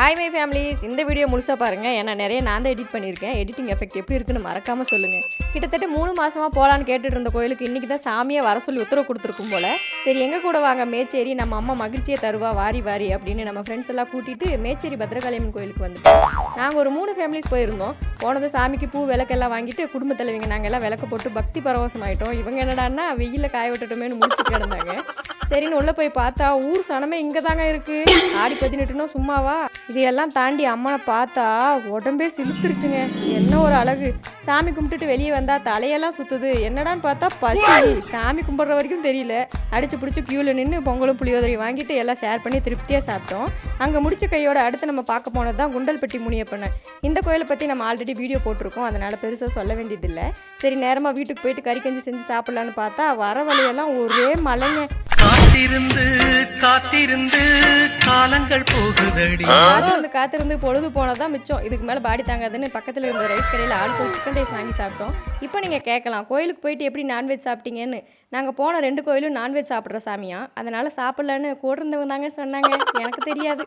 Hi my families, இந்த video முழுசாக பாருங்கள். ஏன்னா நிறைய நான் தான் எடிட் பண்ணியிருக்கேன். எடிட்டிங் எஃபெக்ட் எப்படி இருக்குன்னு மறக்காமல் சொல்லுங்கள். கிட்டத்தட்ட 3 மாதமாக போகலான்னு கேட்டுட்டு இருந்த கோயிலுக்கு இன்றைக்கி தான் சாமியை வர சொல்லி உத்தரவு கொடுத்துருக்கும் போல். சரி எங்கள் கூட வாங்க மேச்சேரி, நம்ம அம்மா மகிழ்ச்சியை தருவா வாரி வாரி அப்படின்னு நம்ம ஃப்ரெண்ட்ஸ் எல்லாம் கூட்டிகிட்டு மேச்சேரி பத்ரகாளியம்மன் கோயிலுக்கு வந்துட்டோம். நாங்கள் ஒரு 3 ஃபேமிலிஸ் போயிருந்தோம். போனதும் சாமிக்கு பூ விளக்கெல்லாம் வாங்கிட்டு குடும்ப தலைவிங்க நாங்கள் எல்லாம் விளக்க போட்டு பக்தி பரவசமாயிட்டோம். இவங்க என்னடான்னா வெயிலில் காய விட்டுட்டோமேனு முடிச்சுட்டு கிடந்தாங்க. சரின்னு உள்ளே போய் பார்த்தா ஊர் சனமே இங்கே தாங்க இருக்குது. ஆடி 18னோ சும்மாவா. இதையெல்லாம் தாண்டி அம்மனை பார்த்தா உடம்பே சிலுத்துருச்சுங்க. என்ன ஒரு அழகு. சாமி கும்பிட்டுட்டு வெளியே வந்தால் தலையெல்லாம் சுற்றுது. என்னடான்னு பார்த்தா பசி. சாமி கும்பிட்ற வரைக்கும் தெரியல. அடிச்சு பிடிச்சி க்யூவில் நின்று பொங்கலும் புளியோதரை வாங்கிட்டு எல்லாம் ஷேர் பண்ணி திருப்தியாக சாப்பிட்டோம். அங்கே முடிச்ச கையோட அடுத்து நம்ம பார்க்க போனது தான் குண்டல்பட்டி முனியப்பனை. இந்த கோயிலை பற்றி நம்ம ஆல்ரெடி வீடியோ போட்டிருக்கோம், அதனால் பெருசாக சொல்ல வேண்டியதில்லை. சரி நேரமாக வீட்டுக்கு போயிட்டு கறி கஞ்சி செஞ்சு சாப்பிட்லான்னு பார்த்தா வர வழியெல்லாம் ஒரே மலைங்க. காத்திருந்து காலங்கள் போகுதடி. காத்திருந்து பொழுது போனதான் மிச்சம். இதுக்கு மேலே பாடி தாங்காதுன்னு பக்கத்தில் இருந்த ரைஸ் கடையில் ஆளுக்கு சிக்கன் ரைஸ் வாங்கி சாப்பிட்டோம். இப்போ நீங்கள் கேட்கலாம், கோயிலுக்கு போயிட்டு எப்படி நான்வெஜ் சாப்பிட்டீங்கன்னு. நாங்கள் போன 2 கோயிலும் நான்வெஜ் சாப்பிட்ற சாமியா, அதனால் சாப்பிட்லன்னு கூட இருந்தவங்க தாங்க சொன்னாங்க. எனக்கு தெரியாது.